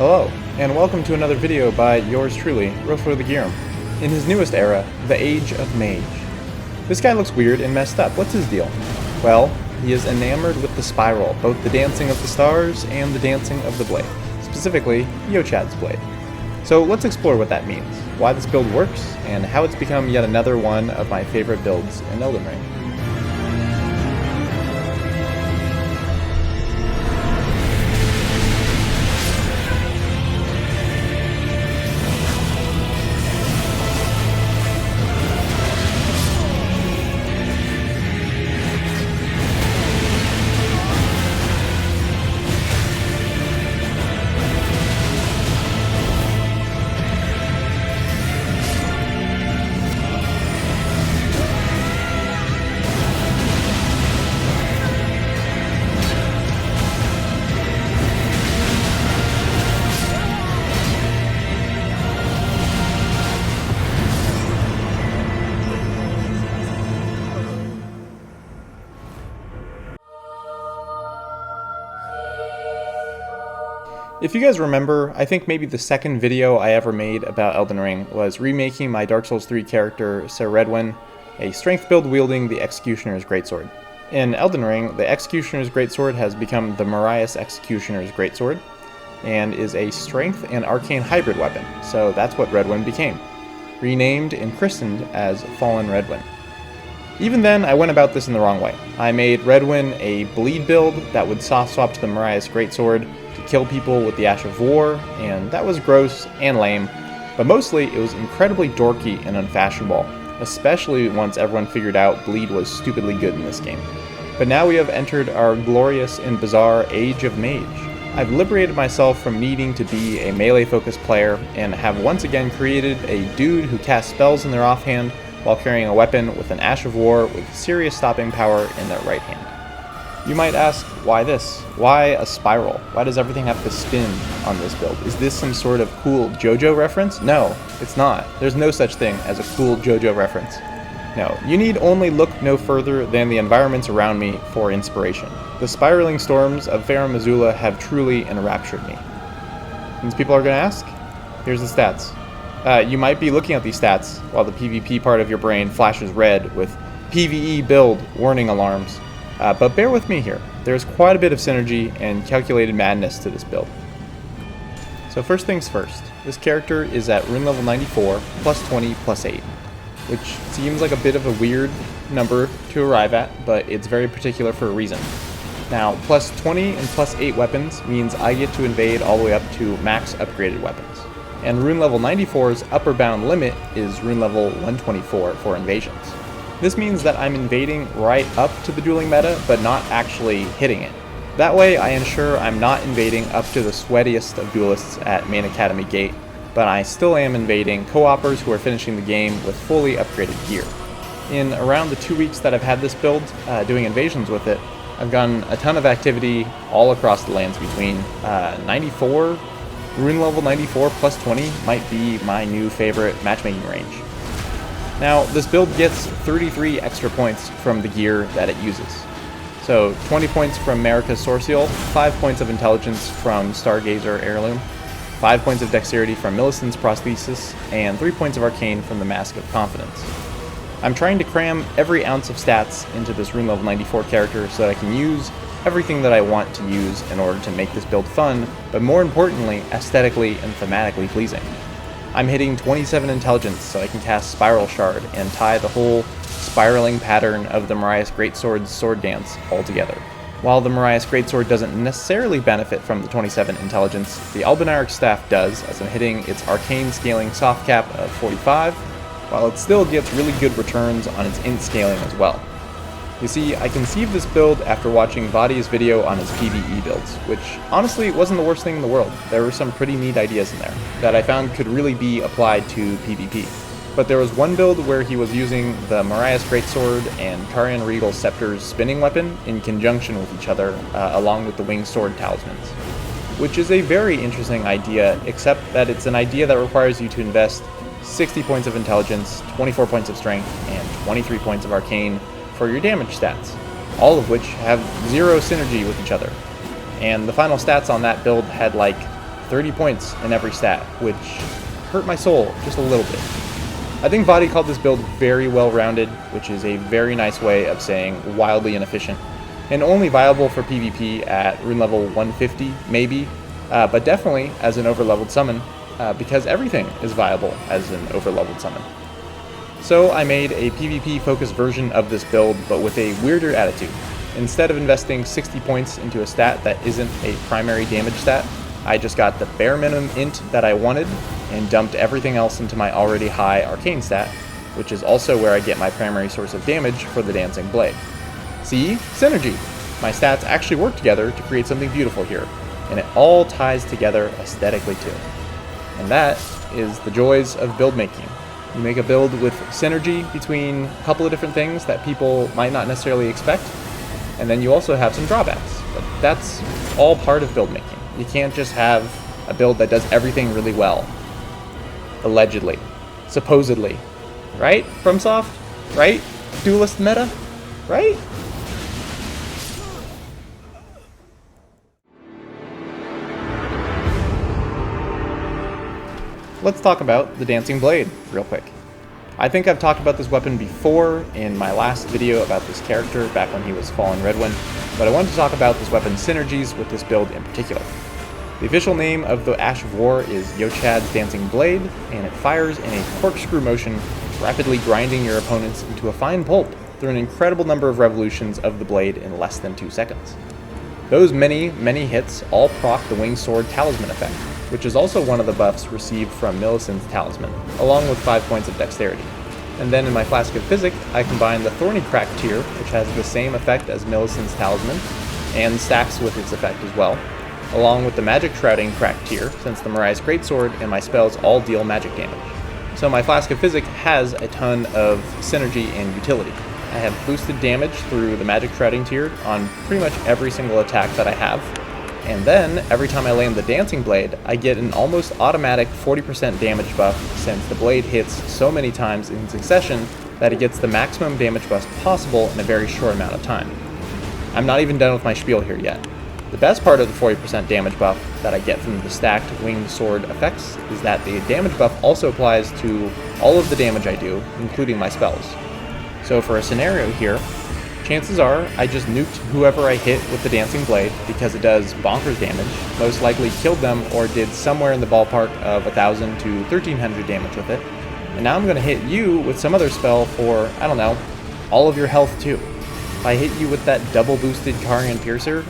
Hello, and welcome to another video by yours truly, Rofo the Gearum, in his newest era, the Age of Mage. This guy looks weird and messed up. What's his deal? Well, he is enamored with the spiral, both the dancing of the stars and the dancing of the blade, specifically Yochad's blade. So let's explore what that means, why this build works, and how it's become yet another one of my favorite builds in Elden Ring. If you guys remember, I think maybe the second video I ever made about Elden Ring was remaking my Dark Souls 3 character, Sir Rheidwyn, a strength build wielding the Executioner's Greatsword. In Elden Ring, the Executioner's Greatsword has become the Marius Executioner's Greatsword, and is a strength and arcane hybrid weapon, so that's what Rheidwyn became, renamed and christened as Fallen Rheidwyn. Even then, I went about this in the wrong way. I made Rheidwyn a bleed build that would soft swap to the Marius Greatsword to kill people with the Ash of War, and that was gross and lame, but mostly it was incredibly dorky and unfashionable, especially once everyone figured out bleed was stupidly good in this game. But now we have entered our glorious and bizarre Age of Mage. I've liberated myself from needing to be a melee-focused player, and have once again created a dude who casts spells in their offhand while carrying a weapon with an Ash of War with serious stopping power in their right hand. You might ask, why this? Why a spiral? Why does everything have to spin on this build? Is this some sort of cool JoJo reference? No, it's not. There's no such thing as a cool JoJo reference. No, you need only look no further than the environments around me for inspiration. The spiraling storms of Farum Azula have truly enraptured me. Since people are going to ask, here's the stats. You might be looking at these stats while the PvP part of your brain flashes red with PvE build warning alarms. But bear with me here, there's quite a bit of synergy and calculated madness to this build. So first things first, this character is at rune level 94, plus 20, plus 8, which seems like a bit of a weird number to arrive at, but it's very particular for a reason. Now, plus 20 and plus 8 weapons means I get to invade all the way up to max upgraded weapons. And rune level 94's upper bound limit is rune level 124 for invasions. This means that I'm invading right up to the dueling meta, but not actually hitting it. That way I ensure I'm not invading up to the sweatiest of duelists at Main Academy Gate, but I still am invading co-opers who are finishing the game with fully upgraded gear. In around the 2 weeks that I've had this build, doing invasions with it, I've gotten a ton of activity all across the lands between 94, rune level 94 plus 20 might be my new favorite matchmaking range. Now, this build gets 33 extra points from the gear that it uses. So, 20 points from Marika's Sourceal, 5 points of intelligence from Stargazer Heirloom, 5 points of dexterity from Millicent's Prosthesis, and 3 points of Arcane from the Mask of Confidence. I'm trying to cram every ounce of stats into this rune level 94 character so that I can use everything that I want to use in order to make this build fun, but more importantly, aesthetically and thematically pleasing. I'm hitting 27 intelligence so I can cast Spiral Shard and tie the whole spiraling pattern of the Marius Greatsword's sword dance all together. While the Marius Greatsword doesn't necessarily benefit from the 27 intelligence, the Albinauric Staff does, as I'm hitting its arcane scaling soft cap of 45, while it still gets really good returns on its int scaling as well. You see, I conceived this build after watching Vadi's video on his PvE builds, which honestly wasn't the worst thing in the world. There were some pretty neat ideas in there that I found could really be applied to PvP. But there was one build where he was using the Marius Greatsword and Tarion Regal Scepter's spinning weapon in conjunction with each other, along with the Winged Sword talismans. Which is a very interesting idea, except that it's an idea that requires you to invest 60 points of intelligence, 24 points of strength, and 23 points of arcane for your damage stats, all of which have zero synergy with each other. And the final stats on that build had like 30 points in every stat, which hurt my soul just a little bit. I think Vadi called this build very well-rounded, which is a very nice way of saying wildly inefficient, and only viable for PvP at rune level 150, maybe, but definitely as an overleveled summon, because everything is viable as an overleveled summon. So I made a PvP-focused version of this build, but with a weirder attitude. Instead of investing 60 points into a stat that isn't a primary damage stat, I just got the bare minimum int that I wanted and dumped everything else into my already high arcane stat, which is also where I get my primary source of damage for the Dancing Blade. See? Synergy! My stats actually work together to create something beautiful here, and it all ties together aesthetically too. And that is the joys of build making. You make a build with synergy between a couple of different things that people might not necessarily expect, and then you also have some drawbacks. But that's all part of build making. You can't just have a build that does everything really well. Allegedly. Supposedly. Right? FromSoft? Right? Duelist meta? Right? Let's talk about the Dancing Blade real quick. I think I've talked about this weapon before in my last video about this character back when he was Fallen Rheidwyn, but I wanted to talk about this weapon's synergies with this build in particular. The official name of the Ash of War is Yochad's Dancing Blade, and it fires in a corkscrew motion, rapidly grinding your opponents into a fine pulp through an incredible number of revolutions of the blade in less than 2 seconds. Those many hits all proc the Winged Sword Talisman effect, which is also one of the buffs received from Millicent's Talisman, along with 5 points of dexterity. And then in my Flask of Physic, I combine the Thorny Crack tier, which has the same effect as Millicent's Talisman, and stacks with its effect as well, along with the Magic Shrouding Crack tier, since the Mariah's Greatsword and my spells all deal magic damage. So my Flask of Physic has a ton of synergy and utility. I have boosted damage through the Magic Shrouding tier on pretty much every single attack that I have, and then every time I land the Dancing Blade, I get an almost automatic 40% damage buff since the blade hits so many times in succession that it gets the maximum damage buff possible in a very short amount of time. I'm not even done with my spiel here yet. The best part of the 40% damage buff that I get from the stacked Winged Sword effects is that the damage buff also applies to all of the damage I do, including my spells. So for a scenario here, chances are I just nuked whoever I hit with the Dancing Blade because it does bonkers damage, most likely killed them or did somewhere in the ballpark of 1,000 to 1,300 damage with it, and now I'm going to hit you with some other spell for, I don't know, all of your health too. If I hit you with that double boosted Carian Piercer,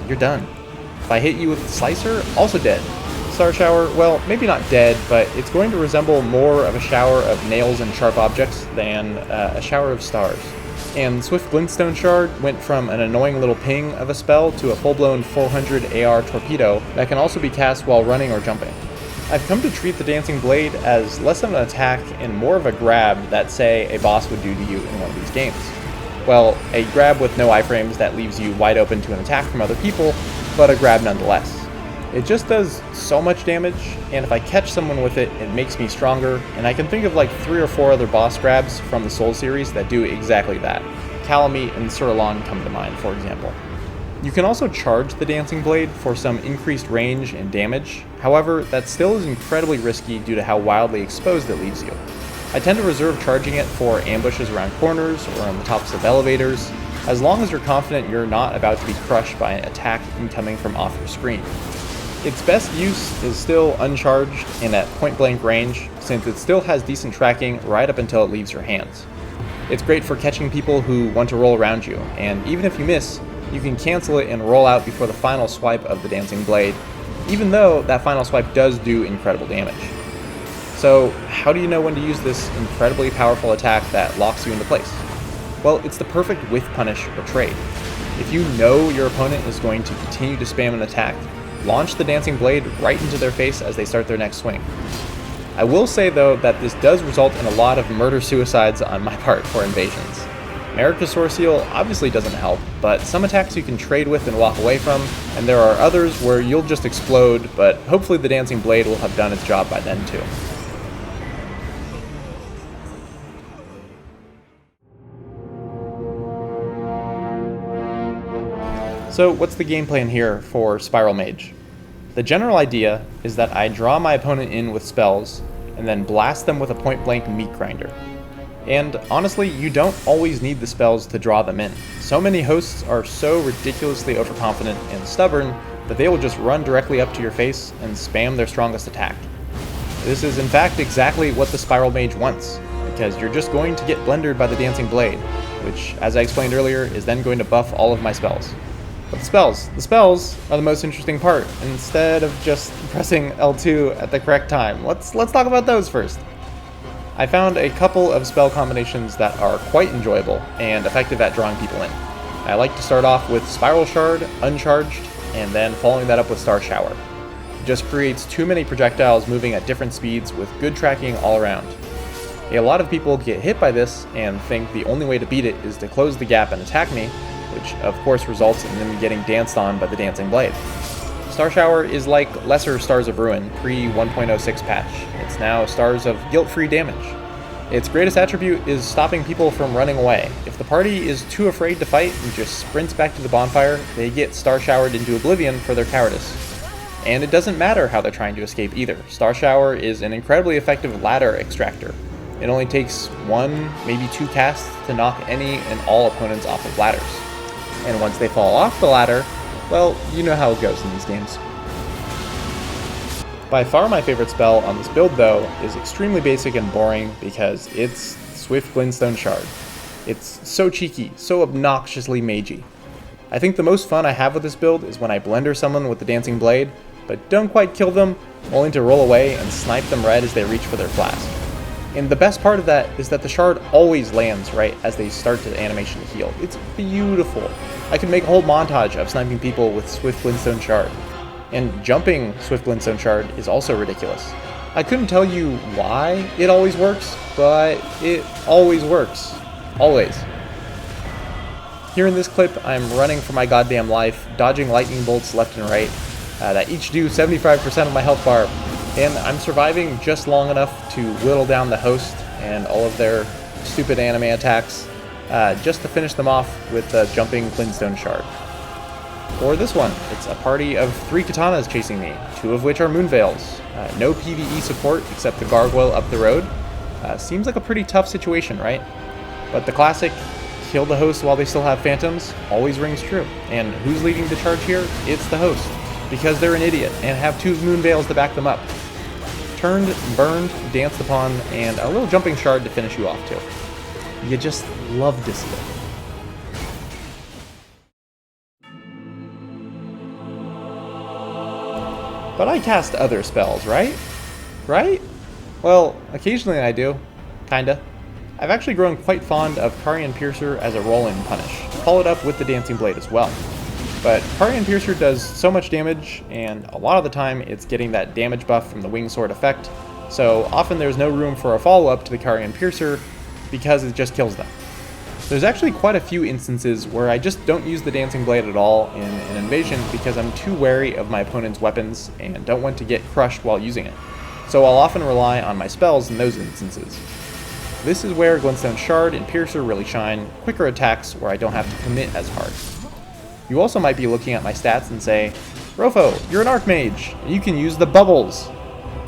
you're done. If I hit you with Slicer, also dead. Star Shower, well, maybe not dead, but it's going to resemble more of a shower of nails and sharp objects than a shower of stars. And Swift Glintstone Shard went from an annoying little ping of a spell to a full-blown 400 AR torpedo that can also be cast while running or jumping. I've come to treat the Dancing Blade as less of an attack and more of a grab that, say, a boss would do to you in one of these games. Well, a grab with no iframes that leaves you wide open to an attack from other people, but a grab nonetheless. It just does so much damage, and if I catch someone with it, it makes me stronger, and I can think of like 3 or 4 other boss grabs from the Soul series that do exactly that. Calamite and Sulivahn come to mind, for example. You can also charge the Dancing Blade for some increased range and damage, however, that still is incredibly risky due to how wildly exposed it leaves you. I tend to reserve charging it for ambushes around corners or on the tops of elevators, as long as you're confident you're not about to be crushed by an attack incoming from off your screen. Its best use is still uncharged and at point-blank range, since it still has decent tracking right up until it leaves your hands. It's great for catching people who want to roll around you, and even if you miss, you can cancel it and roll out before the final swipe of the Dancing Blade, even though that final swipe does do incredible damage. So, how do you know when to use this incredibly powerful attack that locks you into place? Well, it's the perfect whiff punish or trade. If you know your opponent is going to continue to spam an attack, launch the Dancing Blade right into their face as they start their next swing. I will say though that this does result in a lot of murder-suicides on my part for invasions. America's Sorceal obviously doesn't help, but some attacks you can trade with and walk away from, and there are others where you'll just explode, but hopefully the Dancing Blade will have done its job by then too. So what's the game plan here for Spiral Mage? The general idea is that I draw my opponent in with spells, and then blast them with a point-blank meat grinder. And honestly, you don't always need the spells to draw them in. So many hosts are so ridiculously overconfident and stubborn that they will just run directly up to your face and spam their strongest attack. This is in fact exactly what the Spiral Mage wants, because you're just going to get blendered by the Dancing Blade, which, as I explained earlier, is then going to buff all of my spells. But the spells are the most interesting part. Instead of just pressing L2 at the correct time, let's talk about those first. I found a couple of spell combinations that are quite enjoyable and effective at drawing people in. I like to start off with Spiral Shard, Uncharged, and then following that up with Star Shower. It just creates too many projectiles moving at different speeds with good tracking all around. A lot of people get hit by this and think the only way to beat it is to close the gap and attack me, which of course results in them getting danced on by the Dancing Blade. Star Shower is like lesser Stars of Ruin pre-1.06 patch. It's now Stars of Guilt-Free Damage. Its greatest attribute is stopping people from running away. If the party is too afraid to fight and just sprints back to the bonfire, they get Star Showered into oblivion for their cowardice. And it doesn't matter how they're trying to escape either. Star Shower is an incredibly effective ladder extractor. It only takes 1, maybe 2 casts to knock any and all opponents off of ladders. And once they fall off the ladder, well, you know how it goes in these games. By far my favorite spell on this build, though, is extremely basic and boring because it's Swift Glintstone Shard. It's so cheeky, so obnoxiously magey. I think the most fun I have with this build is when I blender someone with the Dancing Blade, but don't quite kill them, only to roll away and snipe them red as they reach for their flask. And the best part of that is that the shard always lands right as they start the animation to heal. It's beautiful. I could make a whole montage of sniping people with Swift Glintstone Shard. And jumping Swift Glintstone Shard is also ridiculous. I couldn't tell you why it always works, but it always works. Always. Here in this clip, I'm running for my goddamn life, dodging lightning bolts left and right, that each do 75% of my health bar, and I'm surviving just long enough to whittle down the host and all of their stupid anime attacks, just to finish them off with the jumping Glintstone Shard. For this one, it's a party of 3 katanas chasing me, 2 of which are Moonveils. No PvE support except the gargoyle up the road. Seems like a pretty tough situation, right? But the classic, kill the host while they still have phantoms, always rings true. And who's leading the charge here? It's the host, because they're an idiot and have 2 Moonveils to back them up. Turned, burned, danced upon, and a little jumping shard to finish you off too. You just love to see it. But I cast other spells, right? Right? Well, occasionally I do. Kinda. I've actually grown quite fond of Carian Piercer as a roll-in punish, followed up with the Dancing Blade as well. But Carian Piercer does so much damage, and a lot of the time it's getting that damage buff from the Wing Sword effect, so often there's no room for a follow-up to the Carian Piercer because it just kills them. There's actually quite a few instances where I just don't use the Dancing Blade at all in an invasion because I'm too wary of my opponent's weapons and don't want to get crushed while using it. So I'll often rely on my spells in those instances. This is where Glintstone Shard and Piercer really shine, quicker attacks where I don't have to commit as hard. You also might be looking at my stats and say, Rofo, you're an Arc Mage, and you can use the bubbles.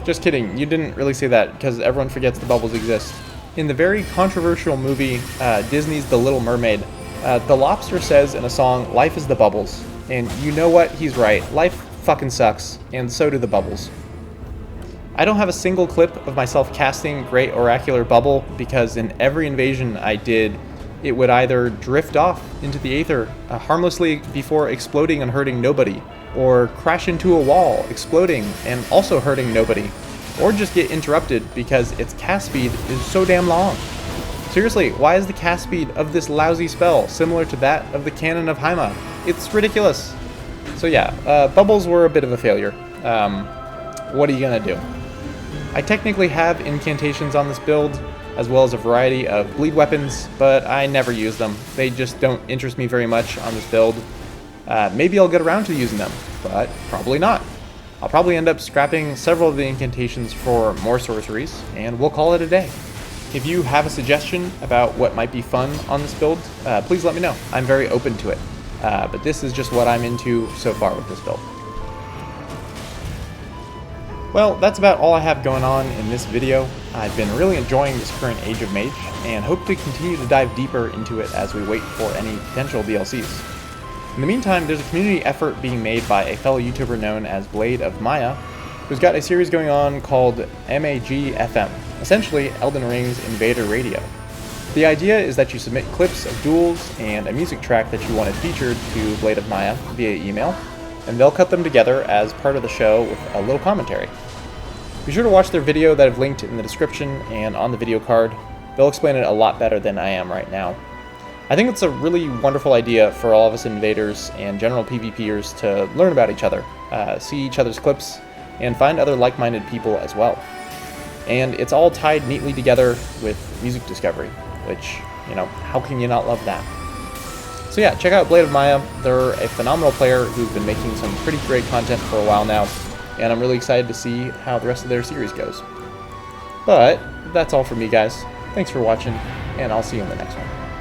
Just kidding, you didn't really say that because everyone forgets the bubbles exist. In the very controversial movie, Disney's The Little Mermaid, the lobster says in a song, life is the bubbles. And you know what? He's right. Life fucking sucks, and so do the bubbles. I don't have a single clip of myself casting Great Oracular Bubble because in every invasion I did, it would either drift off into the aether harmlessly before exploding and hurting nobody, or crash into a wall, exploding and also hurting nobody, or just get interrupted because its cast speed is so damn long. Seriously, why is the cast speed of this lousy spell similar to that of the Canon of Haima? It's ridiculous. So yeah, bubbles were a bit of a failure. What are you gonna do? I technically have incantations on this build, as well as a variety of bleed weapons, but I never use them. They just don't interest me very much on this build. Maybe I'll get around to using them, but probably not. I'll probably end up scrapping several of the incantations for more sorceries, and we'll call it a day. If you have a suggestion about what might be fun on this build, please let me know. I'm very open to it. But this is just what I'm into so far with this build. Well, that's about all I have going on in this video. I've been really enjoying this current Age of Mage, and hope to continue to dive deeper into it as we wait for any potential DLCs. In the meantime, there's a community effort being made by a fellow YouTuber known as Blade of Maya, who's got a series going on called MAG-FM, essentially Elden Ring's Invader Radio. The idea is that you submit clips of duels and a music track that you wanted featured to Blade of Maya via email, and they'll cut them together as part of the show with a little commentary. Be sure to watch their video that I've linked in the description and on the video card. They'll explain it a lot better than I am right now. I think it's a really wonderful idea for all of us invaders and general PvPers to learn about each other, see each other's clips, and find other like-minded people as well. And it's all tied neatly together with music discovery, which, you know, how can you not love that? So yeah, check out Blade of Maya. They're a phenomenal player who's been making some pretty great content for a while now, and I'm really excited to see how the rest of their series goes. But that's all from me, guys. Thanks for watching, and I'll see you in the next one.